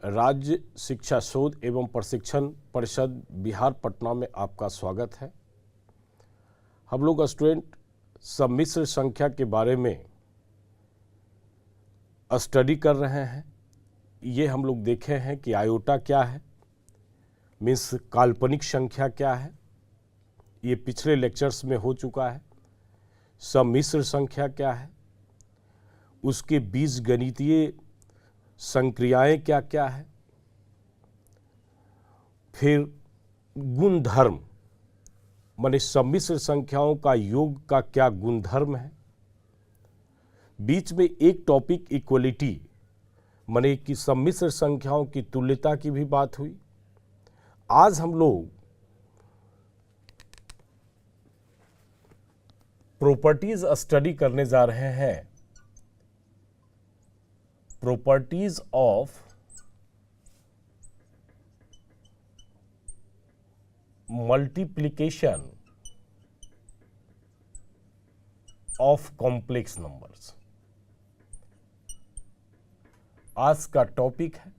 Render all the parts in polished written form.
राज्य शिक्षा शोध एवं प्रशिक्षण परिषद बिहार पटना में आपका स्वागत है। हम लोग स्टूडेंट सम्मिश्र संख्या के बारे में स्टडी कर रहे हैं। ये हम लोग देखे हैं कि आयोटा क्या है, मीन्स काल्पनिक संख्या क्या है, ये पिछले लेक्चर्स में हो चुका है। सम्मिश्र संख्या क्या है, उसके बीजगणितीय संक्रियाएं क्या क्या है, फिर गुणधर्म माने सम्मिश्र संख्याओं का योग का क्या गुणधर्म है। बीच में एक टॉपिक इक्वलिटी माने कि सम्मिश्र संख्याओं की तुल्यता की भी बात हुई। आज हम लोग प्रॉपर्टीज स्टडी करने जा रहे हैं। Properties of multiplication of complex numbers आज का टॉपिक है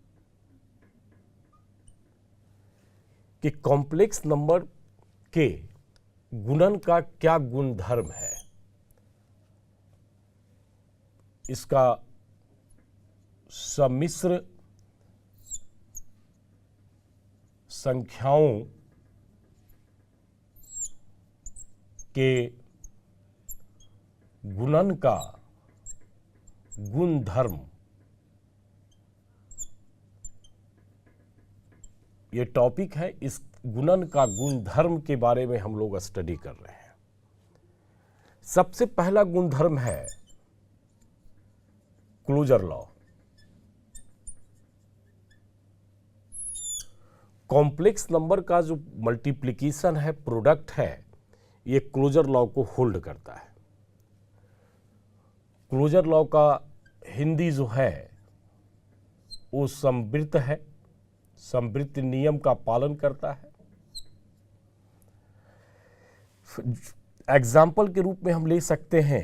कि कॉम्प्लेक्स नंबर के गुणन का क्या गुणधर्म है। इसका सम्मिश्र संख्याओं के गुणन का गुणधर्म, ये टॉपिक है। इस गुणन का गुणधर्म के बारे में हम लोग स्टडी कर रहे हैं। सबसे पहला गुणधर्म है क्लोजर लॉ। कॉम्प्लेक्स नंबर का जो मल्टीप्लिकेशन है, प्रोडक्ट है, ये क्लोजर लॉ को होल्ड करता है। क्लोजर लॉ का हिंदी जो है वो समवृत्त है, समवृत्त नियम का पालन करता है। एग्जाम्पल के रूप में हम ले सकते हैं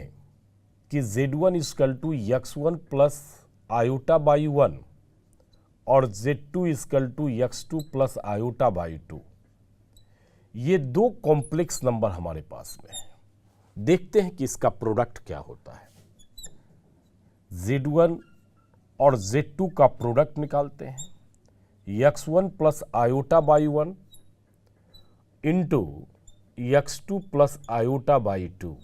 कि Z1 = x1 plus iota Y 1 और Z2 = x2 plus iota Y 2। ये दो कॉम्प्लेक्स नंबर हमारे पास में है। देखते हैं कि इसका प्रोडक्ट क्या होता है। Z1 और Z2 का प्रोडक्ट निकालते हैं। x1 plus iota Y 1 into x2 plus iota Y 2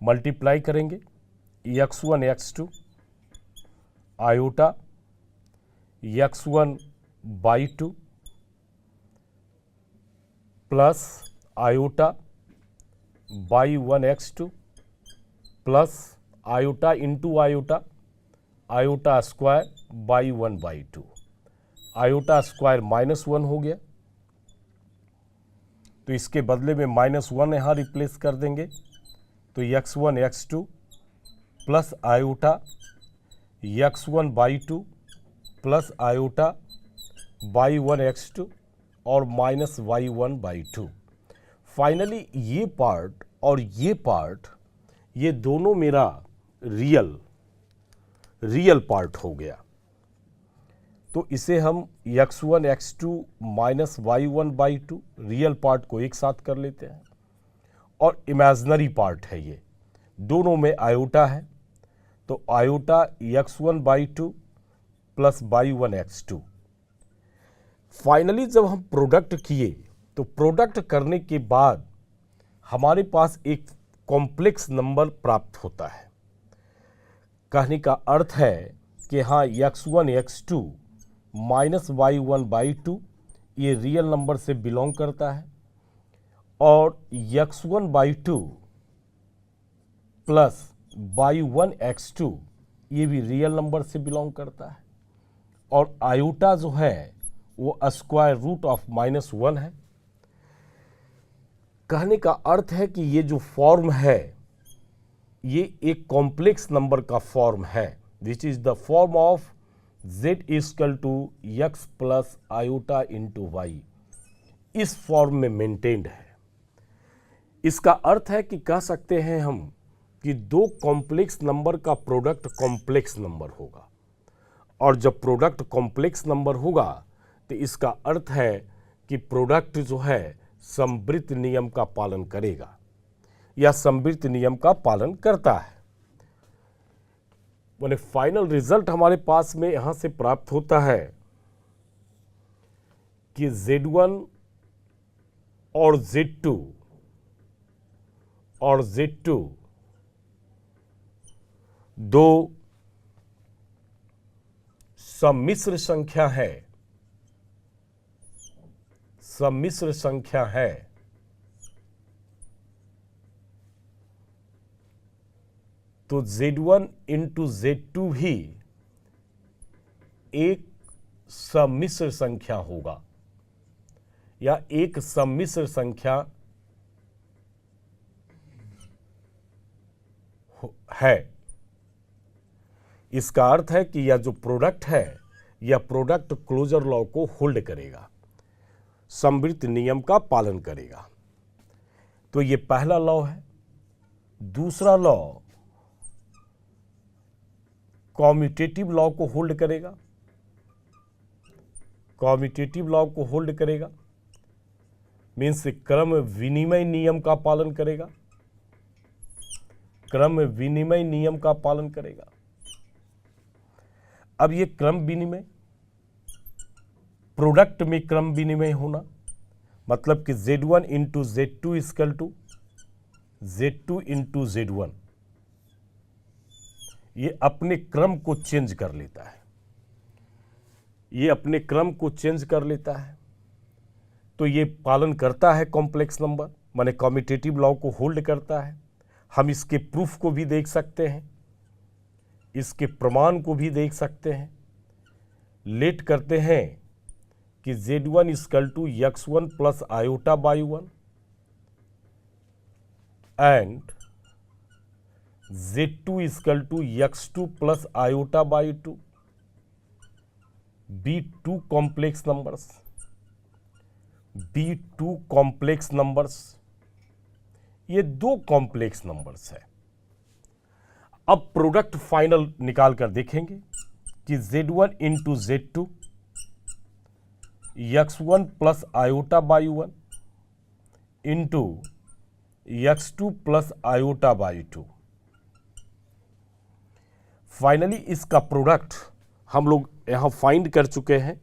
multiply करेंगे। x1 x2 iota x1 Y 2 plus iota Y 1 x2 plus iota into iota, iota square Y 1 by 2। Iota square -1 हो गया, तो इसके बदले में -1 यहाँ रिप्लेस कर देंगे। तो x1 x2 plus iota x1 Y 2 plus iota Y 1 x2 और माइनस y1 बाई 2। फाइनली ये पार्ट और ये पार्ट, ये दोनों मेरा रियल पार्ट हो गया। तो इसे हम x1 x2 minus y1 by 2 real part को एक साथ कर लेते हैं, और इमेजिनरी पार्ट है ये, दोनों में आयोटा है। तो iota x1 Y 2 plus by 1 x2। Finally जब हम प्रोडक्ट किए तो प्रोडक्ट करने के बाद हमारे पास एक कॉम्प्लेक्स नंबर प्राप्त होता है। कहने का अर्थ है कि हाँ, x1 x2 minus y1 by 2 ये रियल नंबर से बिलोंग करता है, और x1 Y 2 plus by 1 x2 ये भी रियल नंबर से बिलोंग करता है, और आयोटा जो है वो स्क्वायर रूट ऑफ -1 है। कहने का अर्थ है कि ये जो फॉर्म है ये एक कॉम्प्लेक्स नंबर का फॉर्म है, which is the form of z = x plus iota into Y. इस फॉर्म में मेंटेन्ड है। इसका अर्थ है कि कह सकते हैं हम कि दो कॉम्प्लेक्स नंबर का प्रोडक्ट कॉम्प्लेक्स नंबर होगा। और जब प्रोडक्ट कॉम्प्लेक्स नंबर होगा तो इसका अर्थ है कि प्रोडक्ट जो है समवृत्त नियम का पालन करेगा या समवृत्त नियम का पालन करता है। माने फाइनल रिजल्ट हमारे पास में यहां से प्राप्त होता है कि Z1 और Z2 दो सम्मिश्र संख्या है, तो Z1 इंटू Z2 भी एक सम्मिश्र संख्या होगा या एक सम्मिश्र संख्या है। इसका अर्थ है कि यह जो प्रोडक्ट है यह प्रोडक्ट क्लोजर लॉ को होल्ड करेगा, समवृत्त नियम का पालन करेगा। तो ये पहला लॉ है। दूसरा लॉ कॉम्यूटेटिव लॉ को होल्ड करेगा, कॉम्यूटेटिव लॉ को होल्ड करेगा मीन्स क्रम विनिमय नियम का पालन करेगा, क्रम विनिमय नियम का पालन करेगा। अब ये क्रम विनिमय, प्रोडक्ट में क्रम विनिमय होना मतलब कि Z1 into Z2 equal to Z2 into Z1, ये अपने क्रम को चेंज कर लेता है, ये अपने क्रम को चेंज कर लेता है। तो ये पालन करता है कॉम्प्लेक्स नंबर, माने कॉम्यूटेटिव लॉ को होल्ड करता है। हम इसके प्रूफ को भी देख सकते हैं, इसके प्रमाण को भी देख सकते हैं। लेट करते हैं कि Z1 equal to X1 plus iota Y 1 and Z2 equal to X2 plus iota Y 2 be two complex numbers, ये दो कॉम्प्लेक्स नंबर्स है। अब प्रोडक्ट फाइनल निकाल कर देखेंगे कि Z1 into Z2 X1 plus iota Y 1 into X2 plus iota Y 2। Finally इसका product हम लोग यहां फाइंड कर चुके हैं,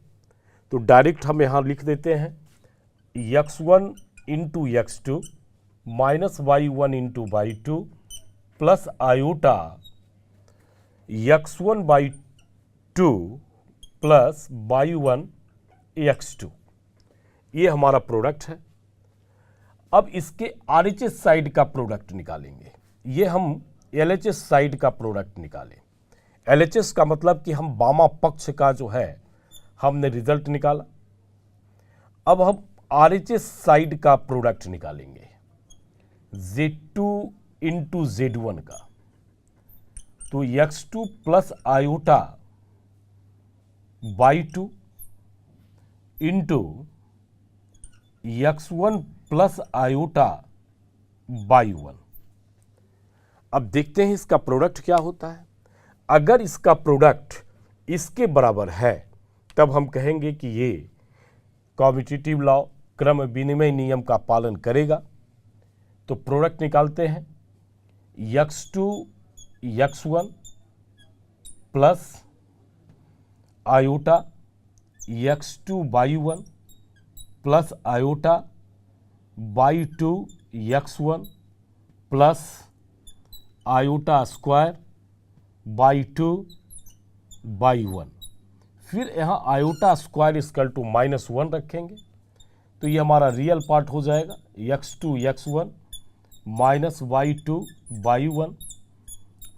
तो डायरेक्ट हम यहां लिख देते हैं X1 into X2 minus Y1 into Y2 plus iota X1 Y 2 plus Y1 X2, ये हमारा प्रोडक्ट है। अब इसके RHS साइड का प्रोडक्ट निकालेंगे, ये हम LHS साइड का प्रोडक्ट निकालें। LHS का मतलब कि हम बामा पक्ष का जो है हमने रिजल्ट निकाला। अब हम RHS साइड का प्रोडक्ट निकालेंगे Z2 इंटू Z1 का, तो X2 plus iota Y 2 into X1 plus iota Y 1। अब देखते हैं इसका प्रोडक्ट क्या होता है। अगर इसका प्रोडक्ट इसके बराबर है तब हम कहेंगे कि ये कॉम्यूटेटिव लॉ क्रम विनिमय नियम का पालन करेगा। तो प्रोडक्ट निकालते हैं X2 X1 plus iota X2 by 1 plus iota Y 2 X1 plus iota square by 2 by 1। फिर यहाँ आयोटा स्क्वायर इक्वल टू -1 रखेंगे, तो ये हमारा रियल पार्ट हो जाएगा X2 X1 minus Y2 by 1।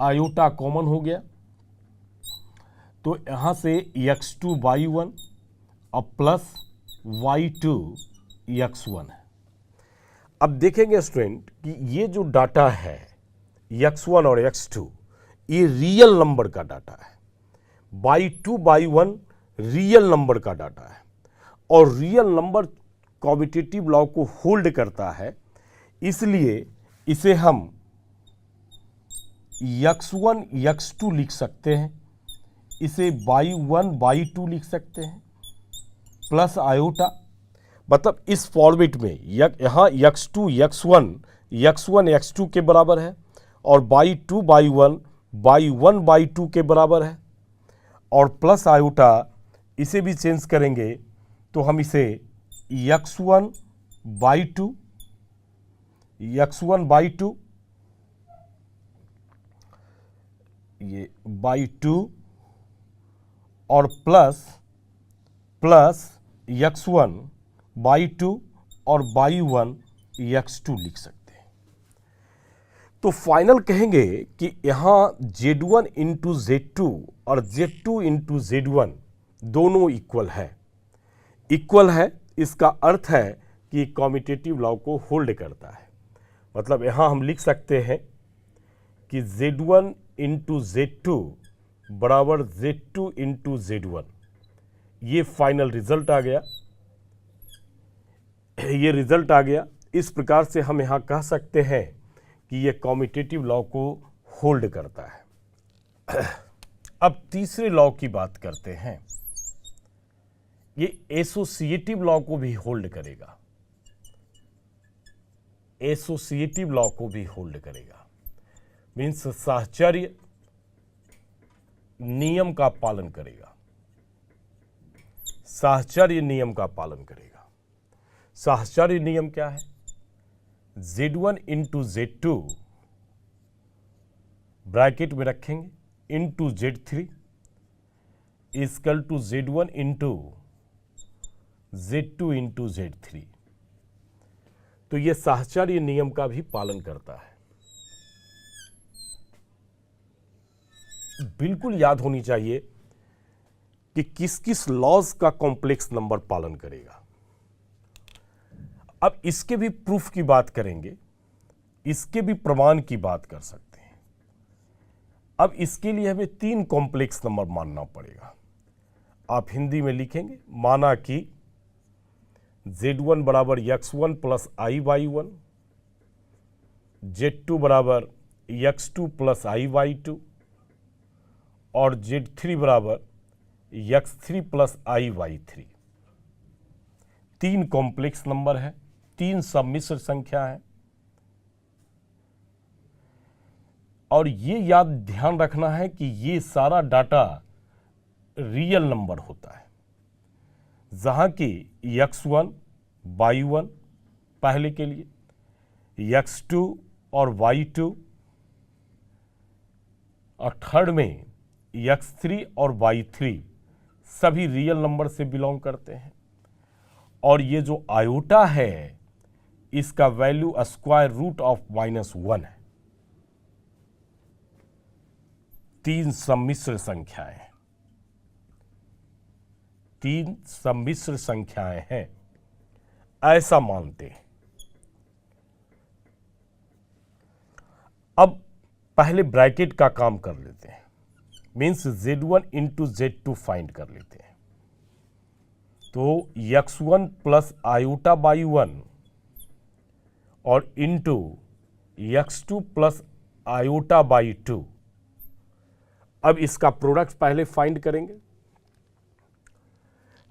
Iota common हो गया, तो यहाँ से X2 बाई 1 और प्लस Y2 X1 है। अब देखेंगे स्टूडेंट कि ये जो डाटा है X1 और X2 ये रियल नंबर का डाटा है, बाई 2 बाई 1 रियल नंबर का डाटा है, और रियल नंबर कॉम्यूटेटिव लॉ को होल्ड करता है। इसलिए इसे हम X1 X2 लिख सकते हैं, इसे y1/2 लिख सकते हैं प्लस आयोटा, मतलब इस फॉर्मेट में यहाँ x2 x1 x2 के बराबर है और y2/1 y1/2 के बराबर है, और प्लस आयोटा इसे भी चेंज करेंगे तो हम इसे x1/2 ये by2 और प्लस x1/2 और y1 x2 लिख सकते हैं। तो फाइनल कहेंगे कि यहाँ Z1 इंटू Z2 और Z2 इंटू Z1 दोनों इक्वल है। इसका अर्थ है कि कॉम्यूटेटिव लॉ को होल्ड करता है। मतलब यहाँ हम लिख सकते हैं कि Z1 इंटू Z2 बराबर Z2 इंटू Z1। ये फाइनल रिजल्ट आ गया। इस प्रकार से हम यहाँ कह सकते हैं कि ये कॉम्यूटेटिव लॉ को होल्ड करता है। अब तीसरे लॉ की बात करते हैं। ये एसोसिएटिव लॉ को भी होल्ड करेगा। मीन्स साहचर्य नियम का पालन करेगा। साहचर्य नियम क्या है? Z1 इंटू Z2 ब्रैकेट में रखेंगे into Z3 equal to Z1 into Z2 into Z3। तो यह साहचर्य नियम का भी पालन करता है। बिल्कुल याद होनी चाहिए कि किस किस लॉज का कॉम्प्लेक्स नंबर पालन करेगा। अब इसके भी प्रूफ की बात करेंगे, इसके भी प्रमाण की बात कर सकते हैं। अब इसके लिए हमें 3 कॉम्प्लेक्स नंबर मानना पड़ेगा। आप हिंदी में लिखेंगे, माना कि Z1 बराबर x1 प्लस i/1, Z2 बराबर x2 प्लस i/2 और Z3 बराबर x3 plus i/3। 3 complex number है, 3 सम्मिश्र संख्या है। और ये याद ध्यान रखना है कि ये सारा डाटा रियल नंबर होता है, जहां की x1 y1 पहले के लिए, x2 और y2 और थर्ड में x3 और y3 सभी रियल नंबर से बिलोंग करते हैं। और ये जो आयोटा है इसका वैल्यू स्क्वायर रूट ऑफ -1 है। 3 सम्मिश्र संख्याएं हैं, 3 सम्मिश्र संख्याएं हैं, ऐसा मानते हैं। अब पहले ब्रैकेट का काम कर लेते हैं, means Z1 into Z2 find कर लेते हैं। तो x1 प्लस i/1 और इंटू x2 प्लस i/2। अब इसका प्रोडक्ट पहले फाइंड करेंगे,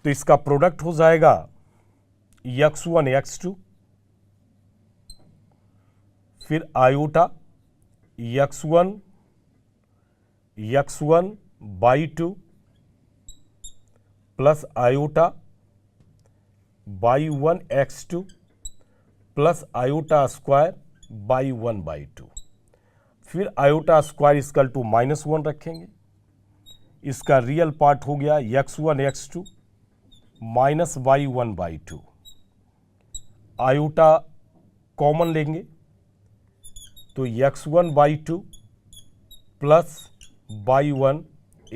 तो इसका प्रोडक्ट हो जाएगा x1 x2 फिर iota x1/2 plus iota y1 x2 plus iota square y1/2। फिर आयोटा स्क्वायर इक्वल टू -1 रखेंगे। इसका रियल पार्ट हो गया x1 x2 minus y1/2। Iota common लेंगे तो x1/2 plus y1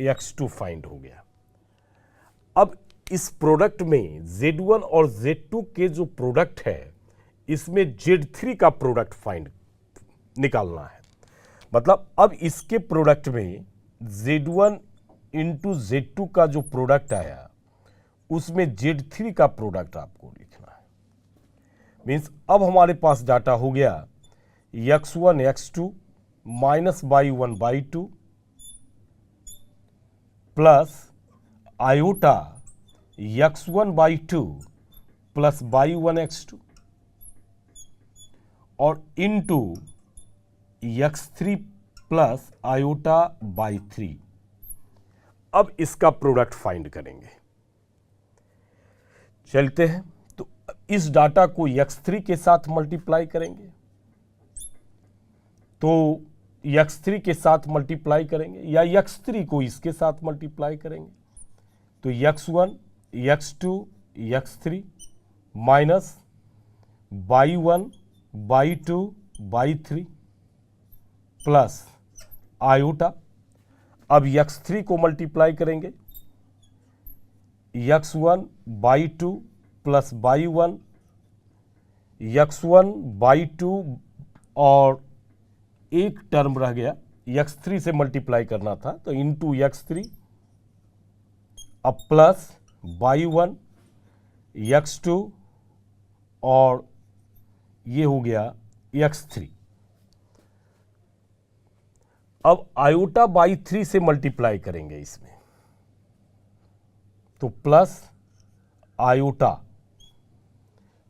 x2 find हो गया। अब इस प्रोडक्ट में Z1 और Z2 के जो प्रोडक्ट है इसमें Z3 का प्रोडक्ट फाइंड निकालना है। मतलब अब इसके प्रोडक्ट में Z1 इंटू Z2 का जो प्रोडक्ट आया उसमें Z3 का प्रोडक्ट आपको लिखना है। मीन्स अब हमारे पास डाटा हो गया x1 x2 minus y1/2 plus iota x1 Y 2 plus by 1 x2 और into x3 plus iota by 3। अब इसका प्रोडक्ट फाइंड करेंगे। चलते हैं, तो इस डाटा को x3 के साथ मल्टीप्लाई करेंगे, तो x3 के साथ मल्टीप्लाई करेंगे या x3 को इसके साथ मल्टीप्लाई करेंगे, तो x1 x2 x3 minus by 1 by 2 by 3 plus iota. अब x3 को मल्टीप्लाई करेंगे, x1 Y 2 plus by 1, x1 Y 2 और एक टर्म रह गया, x3 से मल्टीप्लाई करना था तो इनटू x3, अब प्लस बाई 1 x2 और ये हो गया x3। अब आयोटा बाई 3 से मल्टीप्लाई करेंगे इसमें, तो प्लस आयोटा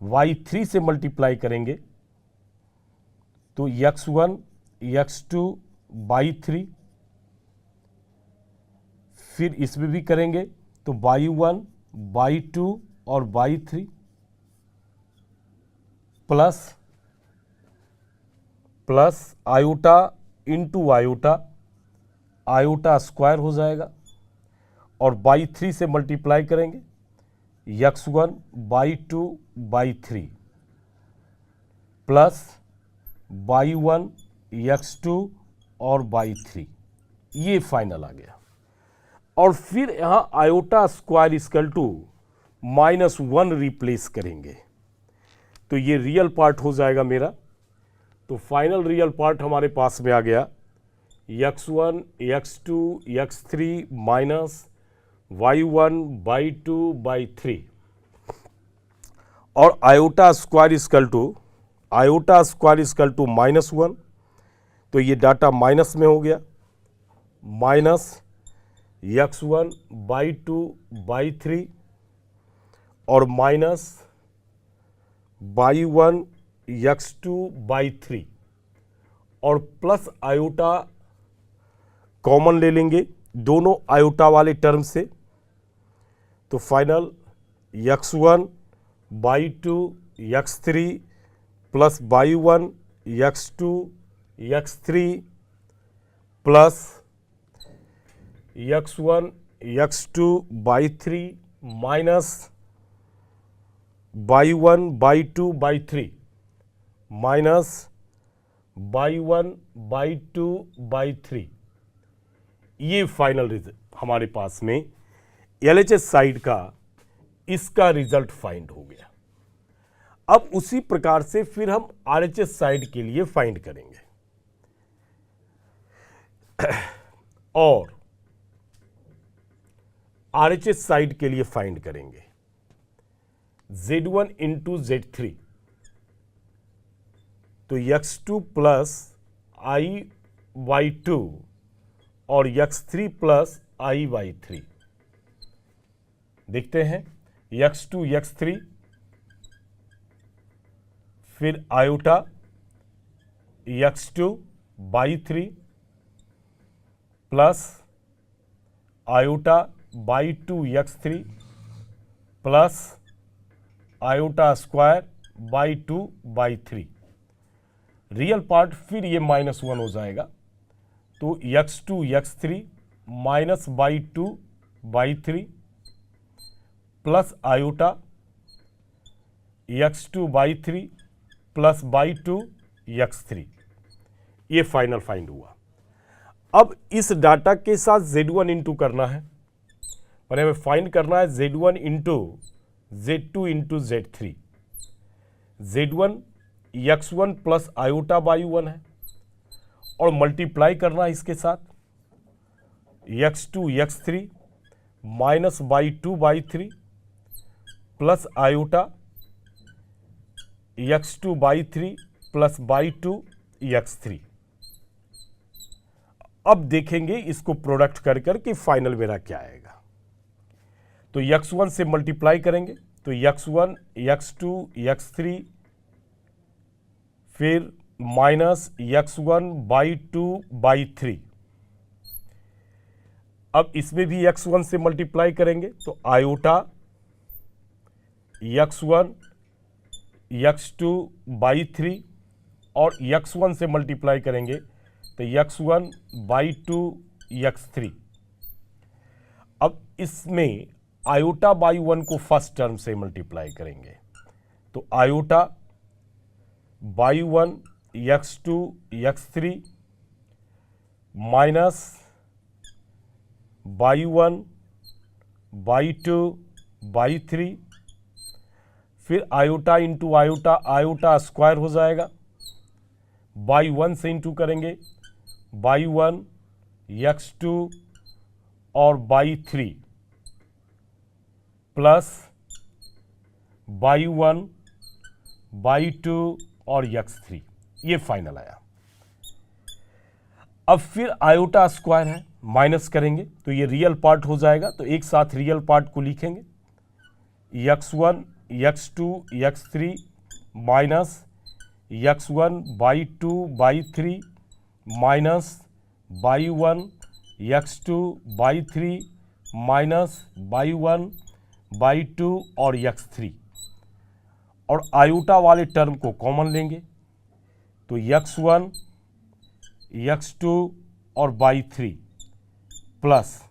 बाई 3 से मल्टीप्लाई करेंगे तो x1 x2 बाई 3, फिर इसमें भी करेंगे तो बाई 1 बाई 2 और by 3 plus iota into iota, iota square हो जाएगा और बाई 3 से मल्टीप्लाई करेंगे x1 Y 2 by 3 plus by 1 x2 और बाई 3, ये फाइनल आ गया। और फिर यहां iota square equal to -1 replace करेंगे, तो ये रियल पार्ट हो जाएगा मेरा। तो फाइनल रियल पार्ट हमारे पास में आ गया x1 x2 x3 minus y1 by 2 by 3 और आयोटा स्क्वायर इक्वल टू -1, तो ये डाटा माइनस में हो गया, माइनस x1 बाई 2 बाई 3 और माइनस बाई 1 x2 बाई 3 और प्लस आयोटा कॉमन ले लेंगे दोनों आयोटा वाले टर्म से, तो final x1 Y 2 x3 plus by 1 x2 x3 plus x1 x2 by 3 minus by 1 by 2 by 3 minus by 1 by 2 by 3, ये final result हमारे पास में LHS साइड का इसका रिजल्ट फाइंड हो गया। अब उसी प्रकार से फिर हम RHS साइड के लिए फाइंड करेंगे और RHS साइड के लिए फाइंड करेंगे Z1 इंटू Z3, तो x2 प्लस i बाई 2 और x3 प्लस i बाई 3। देखते हैं x2 x3, फिर iota x2 by 3 plus iota Y 2 x3 plus iota square by 2 by 3। Real part फिर ये -1 हो जाएगा, तो x2 x3 minus by 2 by 3 plus iota x2 by 3 plus by 2 x3, ये final find हुआ। अब इस डाटा के साथ Z1 इंटू करना है और हमें फाइंड करना है Z1 into Z2 into Z3। Z1 x1 plus iota Y 1 है और मल्टीप्लाई करना है इसके साथ x2 x3 minus by 2 by 3 plus iota x2 by 3 plus by 2 x3। अब देखेंगे इसको प्रोडक्ट कर कर कि फाइनल मेरा क्या आएगा। तो x1 से मल्टीप्लाई करेंगे तो x1 x2 x3 फिर माइनस x1/2/3। अब इसमें भी x1 से मल्टीप्लाई करेंगे तो आयोटा x1 x2/3 और x1 से मल्टीप्लाई करेंगे तो x1/2 x3। अब इसमें आयोटा बाई 1 को फर्स्ट टर्म से मल्टीप्लाई करेंगे तो iota Y 1 x2 x3 minus by 1 by 2 by 3 फिर iota into iota, iota square हो जाएगा, बाई 1 से इंटू करेंगे बाई 1 x2 और बाई 3 प्लस बाई 1 बाई 2 और x3। ये फाइनल आया। अब फिर आयोटा स्क्वायर है, माइनस करेंगे तो ये रियल पार्ट हो जाएगा, तो एक साथ रियल पार्ट को लिखेंगे x1 x2 x3 minus x1/2/3 minus by 1 x2/3 minus by 1/2 और x3 और आयोटा वाले टर्म को कॉमन लेंगे तो x1 x2 और बाई 3 प्लस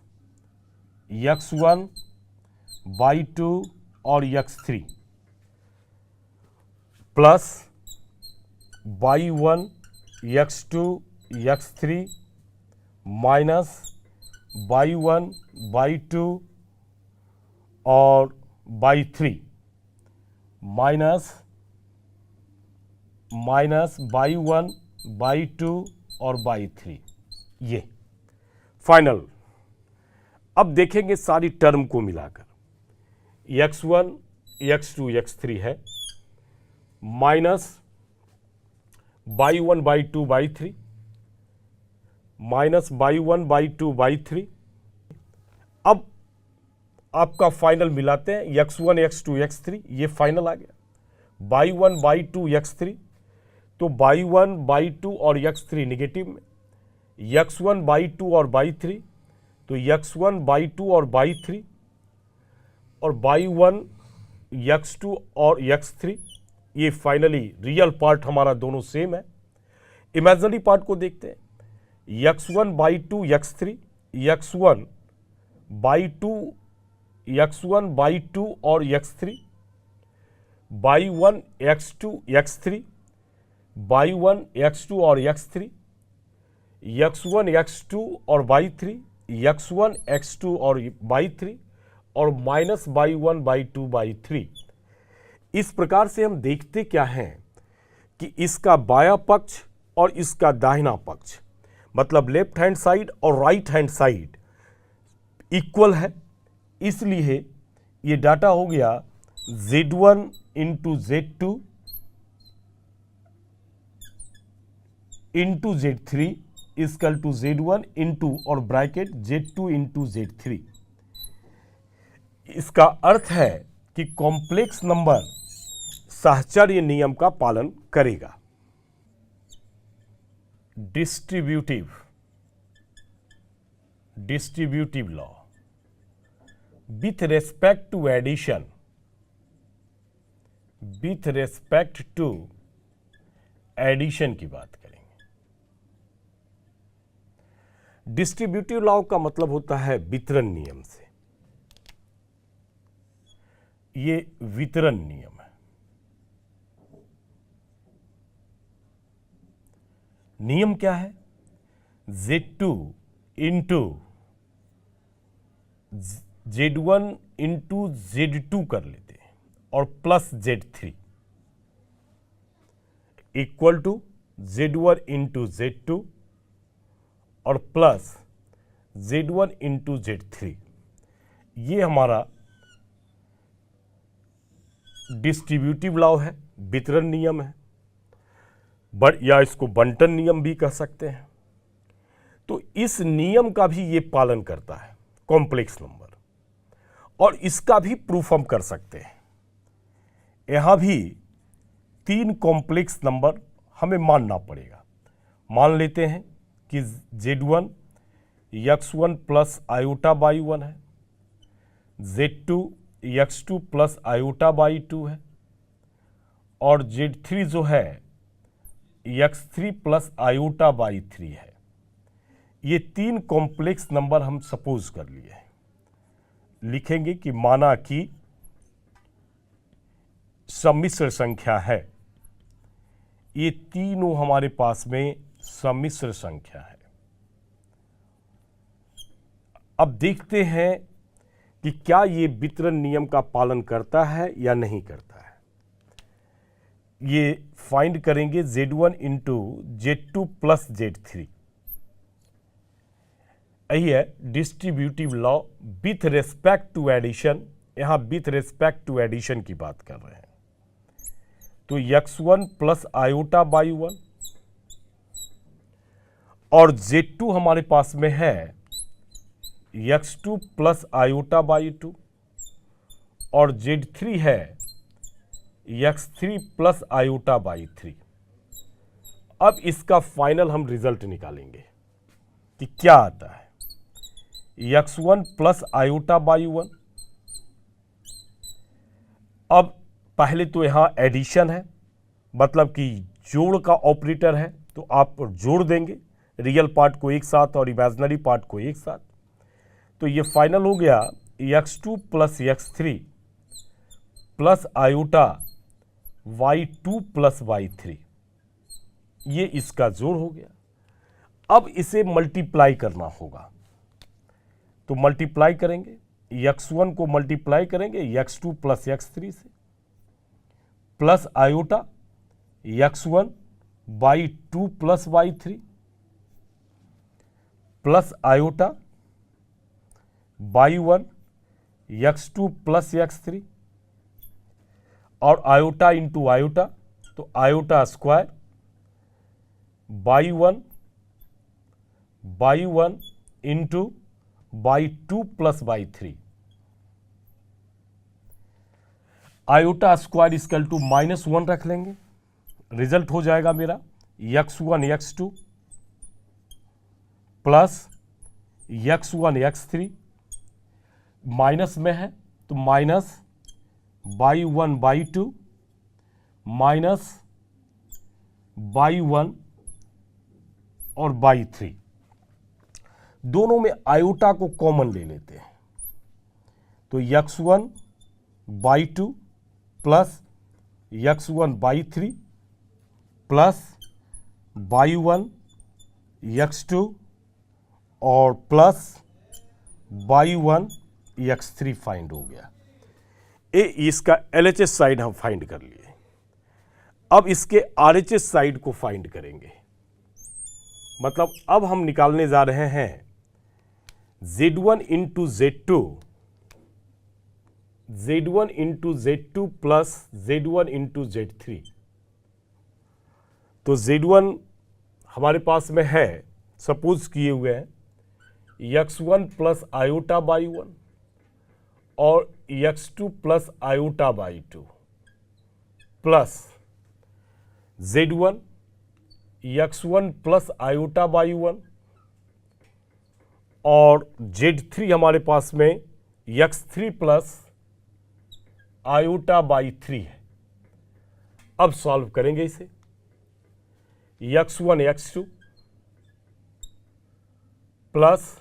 x1/2 और x3 plus by 1 x2 x3 minus by 1/2 और बाई 3 माइनस बाई 1/2 और बाई 3। ये फाइनल। अब देखेंगे सारी टर्म को मिलाकर x1 x2 x3 है माइनस बाई 1/2/3 माइनस बाई 1/2/3। अब आपका फाइनल मिलाते हैं x1 x2 x3, ये फाइनल आ गया बाई 1/2 x3 तो बाई 1/2 और x3 निगेटिव में, x1/2 और बाई 3 तो x1/2 और बाई 3 और बाई 1 x2 और x3। ये फाइनली रियल पार्ट हमारा दोनों सेम है। इमेजिनरी पार्ट को देखते हैं x1/2 x3 x1/2 और x3 by 1 x2 x3 by 1 x2 और x3 x1 x2 और बाई 3 x1 x2 और बाई 3 और माइनस बाई 1/2/3। इस प्रकार से हम देखते क्या हैं कि इसका बायां पक्ष और इसका दाहिना पक्ष मतलब लेफ्ट हैंड साइड और राइट हैंड साइड इक्वल है, इसलिए ये डाटा हो गया Z1 into Z2 into Z3 equal to Z1 into और ब्रैकेट Z2 इंटू Z3। इसका अर्थ है कि कॉम्प्लेक्स नंबर साहचर्य नियम का पालन करेगा। Distributive law with respect to addition, with respect to addition की बात करेंगे। डिस्ट्रीब्यूटिव लॉ का मतलब होता है वितरण नियम से। ये वितरण नियम है। नियम क्या है? Z2 into Z1 into Z2 कर लेते हैं और plus Z3 equal to Z1 into Z2 और प्लस Z1 इंटू Z3। ये हमारा डिस्ट्रीब्यूटिव लॉ है, वितरण नियम है, या इसको बंटन नियम भी कह सकते हैं। तो इस नियम का भी ये पालन करता है कॉम्प्लेक्स नंबर, और इसका भी प्रूफ हम कर सकते हैं। यहां भी 3 कॉम्प्लेक्स नंबर हमें मानना पड़ेगा। मान लेते हैं कि Z1 x1 plus iota Y 1 है, Z2 x2 plus iota Y 2 है, और Z3 जो है x3 प्लस आयोटा बाई 3 है। ये 3 कॉम्प्लेक्स नंबर हम सपोज कर लिए हैं। लिखेंगे कि माना कि सम्मिश्र संख्या है, ये तीनों हमारे पास में सम्मिश्र संख्या है। अब देखते हैं कि क्या ये वितरण नियम का पालन करता है या नहीं करता है। ये फाइंड करेंगे Z1 into Z2 plus Z3। यही है distributive law with respect to addition. यहां विथ रेस्पेक्ट टू एडिशन की बात कर रहे हैं। तो x1 प्लस आयोटा बाई 1 और Z2 हमारे पास में है x2 प्लस आयोटा बाई 2 और Z3 है x3 प्लस आयोटा बाई 3। अब इसका फाइनल हम रिजल्ट निकालेंगे कि क्या आता है। x1 plus iota Y 1। अब पहले तो यहां एडिशन है, मतलब कि जोड़ का ऑपरेटर है, तो आप जोड़ देंगे रियल पार्ट को एक साथ और इमेजिनरी पार्ट को एक साथ। तो ये फाइनल हो गया x2 plus x3 plus iota y2 plus y3। ये इसका जोड़ हो गया। अब इसे मल्टीप्लाई करना होगा, तो मल्टीप्लाई करेंगे। x1 को मल्टीप्लाई करेंगे x2 प्लस x3 से, plus iota x1 Y 2 plus y3 plus iota Y 1 x2 plus x3 और आयोटा इंटू आयोटा, तो iota square Y 1 into Y 2 plus Y 3। Iota square equal to -1 रख लेंगे। Result हो जाएगा मेरा x1 x2 plus x1 x3, minus में है तो minus by 1 by 2 minus by 1 और बाई 3। दोनों में आयोटा को कॉमन ले लेते हैं, तो x1 Y 2 plus x1 Y 3 plus by 1 x2 और प्लस बाई 1 x3 फाइंड हो गया। इसका LHS साइड हम फाइंड कर लिए। अब इसके RHS साइड को फाइंड करेंगे। मतलब अब हम निकालने जा रहे हैं Z1 into Z2, Z1 into Z2 plus Z1 into Z3। तो Z1 हमारे पास में है, सपोज किए हुए हैं x1 प्लस आयोटा बाई 1 और x2 plus iota Y 2 plus Z1 x1 plus iota Y 1 और Z3 हमारे पास में x3 प्लस आयोटा बाई 3 है। अब सॉल्व करेंगे इसे। x1 x2 plus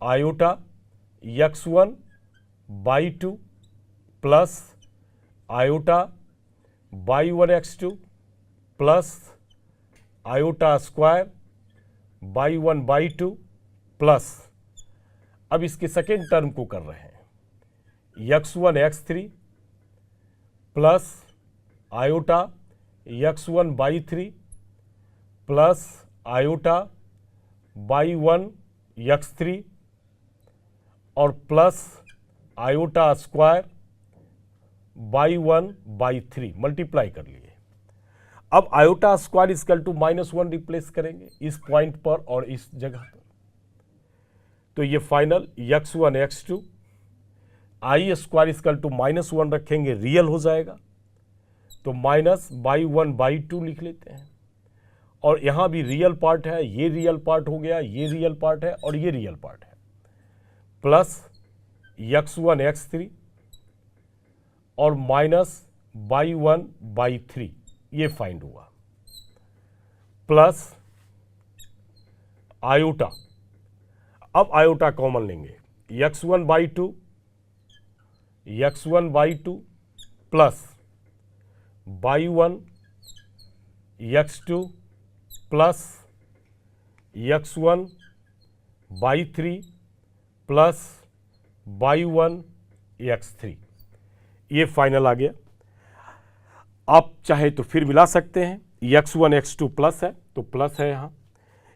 iota x1 Y 2 plus iota Y 1 x2 plus iota square Y 1 by 2 plus, अब इसके second term को कर रहे हैं x1 x3 plus iota x1 Y 3 plus iota Y 1 x3 और plus iota square Y 1 Y 3 multiply कर लिए। अब iota square equal to -1 replace करेंगे इस पॉइंट पर और इस जगह पर, तो ये final x1 x2 I square equal to -1 रखेंगे, रियल हो जाएगा, तो -/1/2 लिख लेते हैं। और यहाँ भी रियल पार्ट है, ये रियल पार्ट हो गया, ये रियल पार्ट है और ये रियल पार्ट है, प्लस x1 x3 और -/1/3 ये फाइंड हुआ, प्लस आयोटा। अब आयोटा कॉमन लेंगे, x1/2 plus y1 x2 plus x1/3 plus y1 x3, ये फाइनल आ गया। आप चाहे तो फिर मिला सकते हैं, x1 x2 प्लस है तो प्लस है,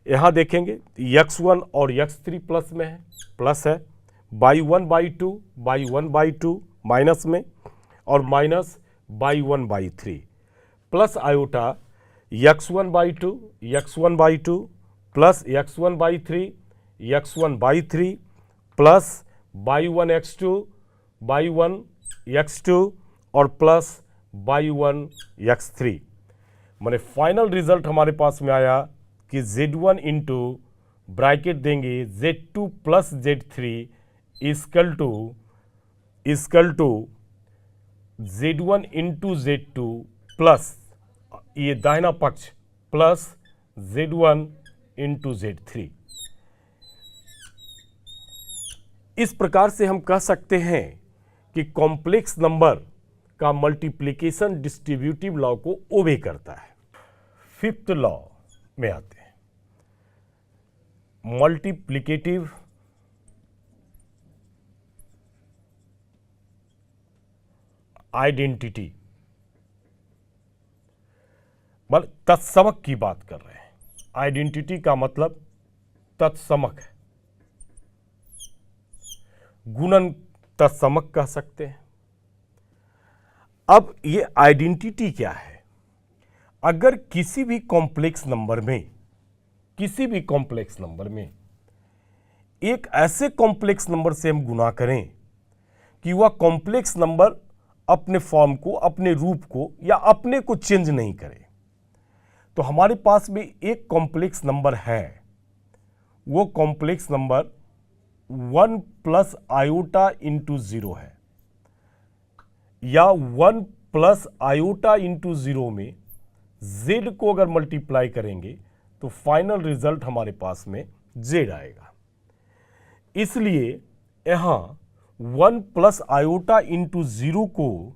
यहाँ देखेंगे x1 और x3 प्लस में है, प्लस है, y1/2 माइनस में और -/1/3 plus iota x1/2 plus x1/3 plus y1 x2 और प्लस y1 x3। माने फाइनल रिजल्ट हमारे पास में आया कि Z1 इंटू ब्रैकेट देंगे Z2 plus Z3 equal to Z1 into Z2 plus ये दाहिना पक्ष प्लस Z1 इंटू Z3। इस प्रकार से हम कह सकते हैं कि कॉम्प्लेक्स नंबर का मल्टीप्लिकेशन डिस्ट्रीब्यूटिव लॉ को ओबे करता है। फिफ्थ लॉ में आते हैं, मल्टीप्लिकेटिव आइडेंटिटी, मतलब तत्समक की बात कर रहे हैं। आइडेंटिटी का मतलब तत्समक है, गुणन तत्समक कह सकते हैं। अब ये आइडेंटिटी क्या है? अगर किसी भी कॉम्प्लेक्स नंबर में एक ऐसे कॉम्प्लेक्स नंबर से हम गुणा करें कि वह कॉम्प्लेक्स नंबर अपने फॉर्म को, अपने रूप को या अपने को चेंज नहीं करे, तो हमारे पास में एक कॉम्प्लेक्स नंबर है, वो complex number 1 plus iota into 0 है, या 1 प्लस आयोटा इंटू 0 में z को अगर मल्टीप्लाई करेंगे तो फाइनल रिजल्ट हमारे पास में z आएगा। इसलिए यहां 1 प्लस आयोटा इंटू 0 को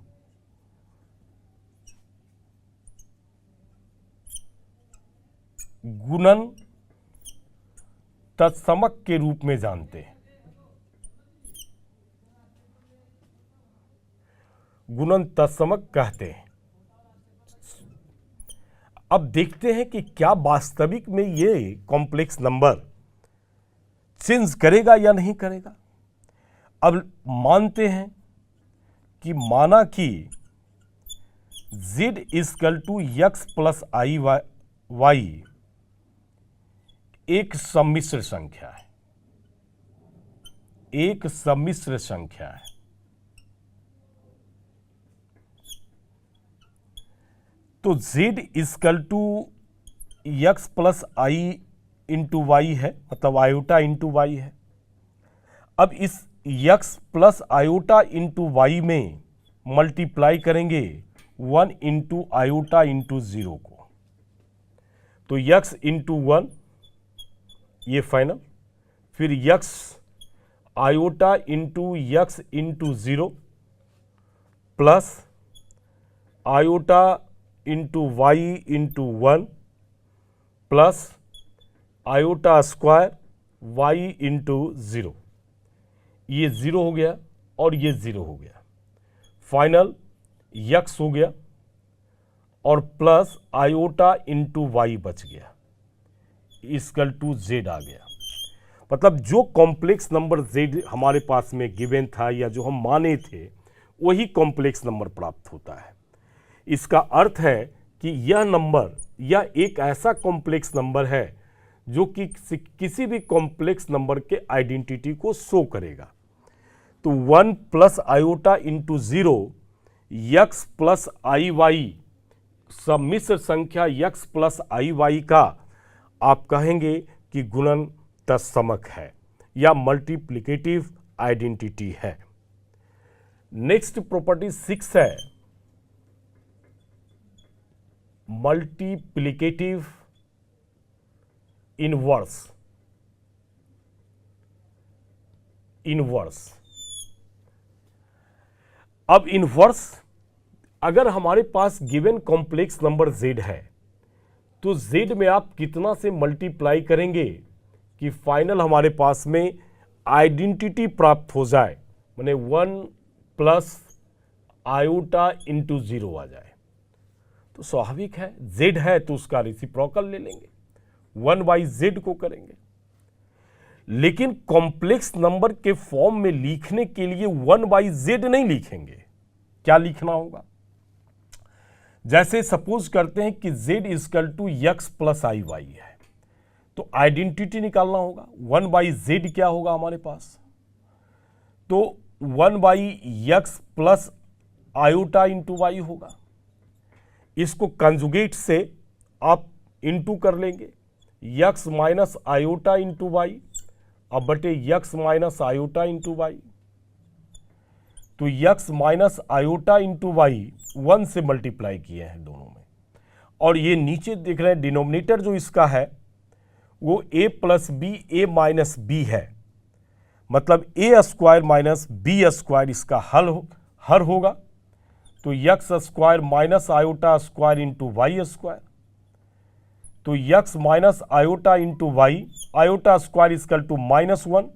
गुणन तत्समक के रूप में जानते हैं। गुणन तत्समक कहते हैं। अब देखते हैं कि क्या वास्तविक में ये कॉम्प्लेक्स नंबर चेंज करेगा या नहीं करेगा। अब मानते हैं कि माना कि z equal to x plus I Y एक सम्मिश्र संख्या है, एक सम्मिश्र संख्या है। तो z equal to x plus I into Y है, मतलब आयोटा इंटू वाई है। अब इस x plus iota into Y में मल्टीप्लाई करेंगे 1 इंटू आयोटा इंटू 0 को, तो x इंटू 1 ये फाइनल, फिर x iota into x into 0 plus iota into Y into 1 plus iota square Y into 0, ये 0 हो गया और ये 0 हो गया, फाइनल x हो गया और प्लस आयोटा इंटू वाई बच गया, इक्वल टू z आ गया। मतलब जो कॉम्प्लेक्स नंबर z हमारे पास में गिवन था या जो हम माने थे, वही कॉम्प्लेक्स नंबर प्राप्त होता है। इसका अर्थ है कि यह नंबर या एक ऐसा कॉम्प्लेक्स नंबर है जो कि किसी भी कॉम्प्लेक्स नंबर के आइडेंटिटी को शो करेगा। तो 1 plus iota into 0 x plus आई वाई सम्मिश्र संख्या यक्स प्लस आई वाई का आप कहेंगे कि गुणन तत्समक है या मल्टीप्लिकेटिव आइडेंटिटी है। नेक्स्ट प्रॉपर्टी 6 है मल्टीप्लिकेटिव इनवर्स। अब इनवर्स, अगर हमारे पास गिवन कॉम्प्लेक्स नंबर z है तो z में आप कितना से मल्टीप्लाई करेंगे कि फाइनल हमारे पास में आइडेंटिटी प्राप्त हो जाए, माने 1 प्लस आयोटा इंटू 0 आ जाए। तो स्वाभाविक है z है तो उसका रेसिप्रोकल ले लेंगे, 1/z को करेंगे। लेकिन कॉम्प्लेक्स नंबर के फॉर्म में लिखने के लिए 1/z नहीं लिखेंगे। क्या लिखना होगा? जैसे सपोज करते हैं कि z equal to x plus I Y है, तो आइडेंटिटी निकालना होगा। 1/z क्या होगा हमारे पास? तो 1/x plus iota into Y होगा। इसको कंजुगेट से आप इंटू कर लेंगे, x minus iota into y अब बटे x minus iota into y. तो x minus iota into y 1 से मल्टीप्लाई किए हैं दोनों में, और ये नीचे देख रहे हैं डिनोमिनेटर जो इसका है वो a plus b a minus b है, मतलब a square minus b square इसका हर होगा। तो x square minus iota square into y square, तो x minus iota into y, iota square equal to -1,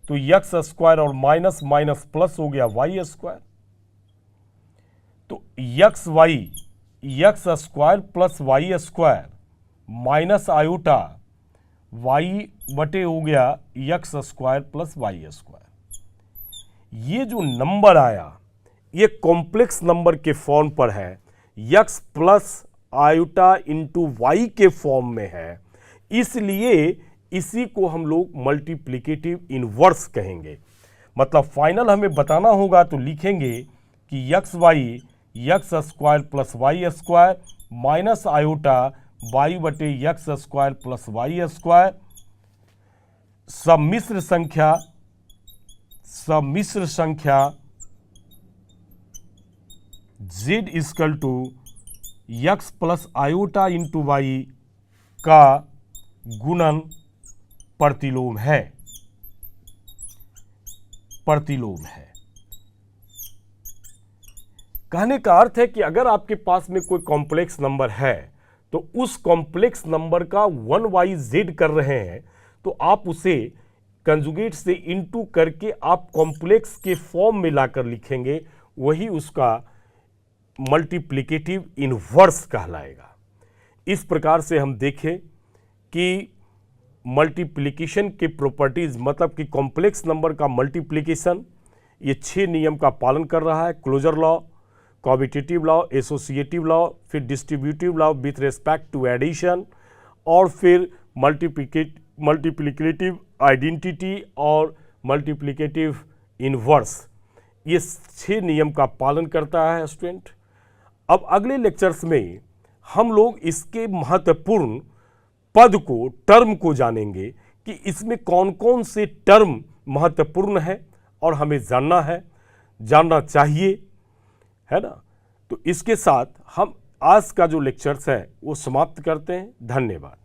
तो यक्स स्क्वायर और माइनस माइनस प्लस हो गया वाई स्क्वायर। तो x square plus y square minus iota y बटे हो गया x square plus y square. ये जो नंबर आया ये कॉम्प्लेक्स नंबर के फॉर्म पर है, x plus iota into y के फॉर्म में है, इसलिए इसी को हम लोग मल्टीप्लिकेटिव इनवर्स कहेंगे। मतलब फाइनल हमें बताना होगा तो लिखेंगे कि x square plus y square minus iota y बटे x square plus y square सम्मिश्र संख्या z equal to x plus iota into y का गुणन प्रतिलोम है। कहने का अर्थ है कि अगर आपके पास में कोई कॉम्प्लेक्स नंबर है तो उस कॉम्प्लेक्स नंबर का 1/z कर रहे हैं तो आप उसे कंजुगेट से इनटू करके आप कॉम्प्लेक्स के फॉर्म में लाकर लिखेंगे, वही उसका मल्टीप्लिकेटिव इनवर्स कहलाएगा। इस प्रकार से हम देखें कि मल्टीप्लिकेशन के प्रॉपर्टीज, मतलब कि कॉम्प्लेक्स नंबर का मल्टीप्लिकेशन ये 6 नियम का पालन कर रहा है। Closure law, commutative law, associative law, फिर distributive law with respect to addition, और फिर मल्टीप्लिकेटिव आइडेंटिटी और मल्टीप्लिकेटिव इनवर्स, ये 6 नियम का पालन करता है स्टूडेंट। अब अगले लेक्चर्स में हम लोग इसके महत्वपूर्ण पद को, टर्म को जानेंगे कि इसमें कौन कौन से टर्म महत्वपूर्ण है और हमें जानना चाहिए, है ना। तो इसके साथ हम आज का जो लेक्चर्स है वो समाप्त करते हैं। धन्यवाद।